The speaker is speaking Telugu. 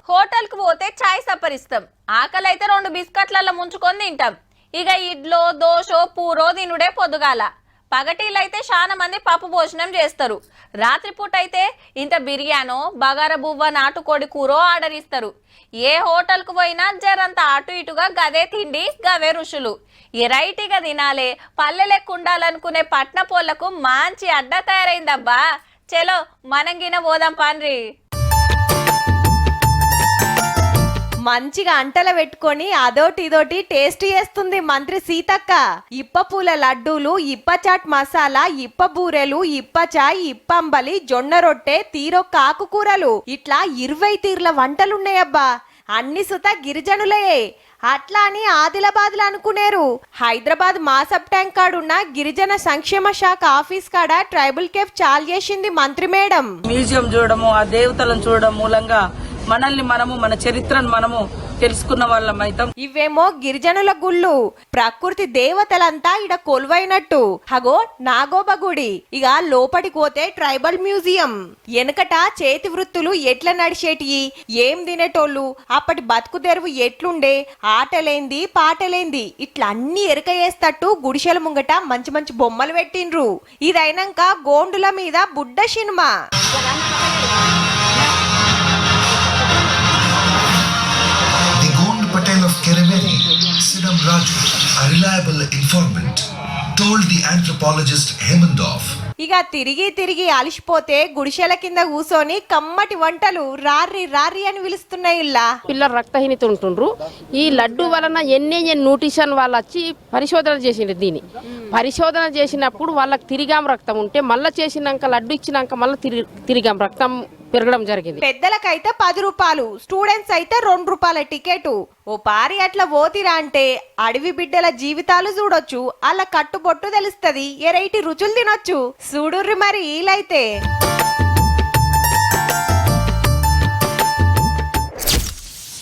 హోటల్ కు పోతే చాయ్ సపరిస్తాం, ఆకలి అయితే 2 బిస్కెట్లలో ముంచుకొని తింటాం. ఇక ఇడ్లో దోశో పూరో తినుడే పొద్దుగాల. పగటీలైతే చాలా మంది పప్పు భోజనం చేస్తారు. రాత్రిపూట అయితే ఇంత బిర్యానో బగారా బువ్వ నాటుకోడి కూరో ఆర్డర్ ఇస్తారు. ఏ హోటల్ కు పోయినా జరంత అటు ఇటుగా గదే తిండి గవే రుచులు. ఎరైటీగా తినాలే పల్లె లెక్క ఉండాలనుకునే పట్న పోళ్లకు మంచి అడ్డ తయారైందబ్బా. చలో మనం గిన పోదాం పాన్రి. మంచిగా అంటల పెట్టుకొని అదోటి ఇదోటి టేస్ట్ చేస్తుంది మంత్రి సీతక్క. ఇప్ప పూల లడ్డూలు, ఇప్ప చాట్ మసాలా, ఇప్ప బూరెలు, ఇప్ప చాయ్, ఇప్పంబలి, జొన్న రొట్టె, తీరొక్క ఆకుకూరలు ఇట్లా 20 తీర్ల వంటలున్నాయబ్బా. అన్ని సుత గిరిజనులే. అట్లా అని ఆదిలాబాద్ లో అనుకునేరు. హైదరాబాద్ మాసబ్ ట్యాంక్ కాడున్న గిరిజన సంక్షేమ శాఖ ఆఫీస్ కాడ ట్రైబల్ కేఫ్ చాలు చేసింది మంత్రి మేడం. మ్యూజియం చూడడము, ఆ దేవతలను చూడడం మూలంగా మనల్ని మనము మన చరిత్రను మనము తెలుసుకున్న వాళ్ళం అవుతాం. ఇవేమో గిరిజనుల గుళ్ళు, ప్రకృతి దేవతలంతా ఇడ కొలువైనట్టు. హగో నాగోబ గుడి. ఇక లోపటికి పోతే ట్రైబల్ మ్యూజియం. వెనకట చేతి వృత్తులు ఎట్లా నడిచేటివి, ఏం తినేటోళ్ళు, అప్పటి బతుకు తెరువు ఎట్లుండే, ఆటలేంది పాటలేంది ఇట్లా అన్ని ఎరక చేస్తట్టు గుడిసెల ముంగట మంచి మంచి బొమ్మలు పెట్టిండ్రు. ఇదైనాక గోండుల మీద బుడ్డ cinema. Of Keremeri, Sidam Raju, a reliable informant, told the anthropologist Hemendorf. ఇక తిరిగి తిరిగి అలిసిపోతే గుడిసెల కింద కూసోని కమ్మటి వంటలు రారి రారి అని పిలుస్తున్నాయి. ఇలా పిల్లలు రక్తహీనత ఉంటుండ్రు. ఈ లడ్డు వలన ఎన్ని న్యూట్రిషన్ వాళ్ళు వచ్చి పరిశోధన చేసిండ్రు. దీన్ని పరిశోధన చేసినప్పుడు వాళ్ళకి తిరిగాం రక్తం ఉంటే మళ్ళీ చేసినాక లడ్డు ఇచ్చినాక మళ్ళీ తిరిగాం రక్తం పెరగడం జరిగింది. పెద్దలకైతే 10 రూపాయలు, స్టూడెంట్స్ అయితే 2 రూపాయల టికెట్. ఓ పారి అట్లా పోతిరా అంటే అడవి బిడ్డల జీవితాలు చూడొచ్చు, అలా కట్టుబొట్టు తెలుస్తది, ఎరైటీ రుచులు తినొచ్చు. చూడుర్రి మరి ఈలైతే.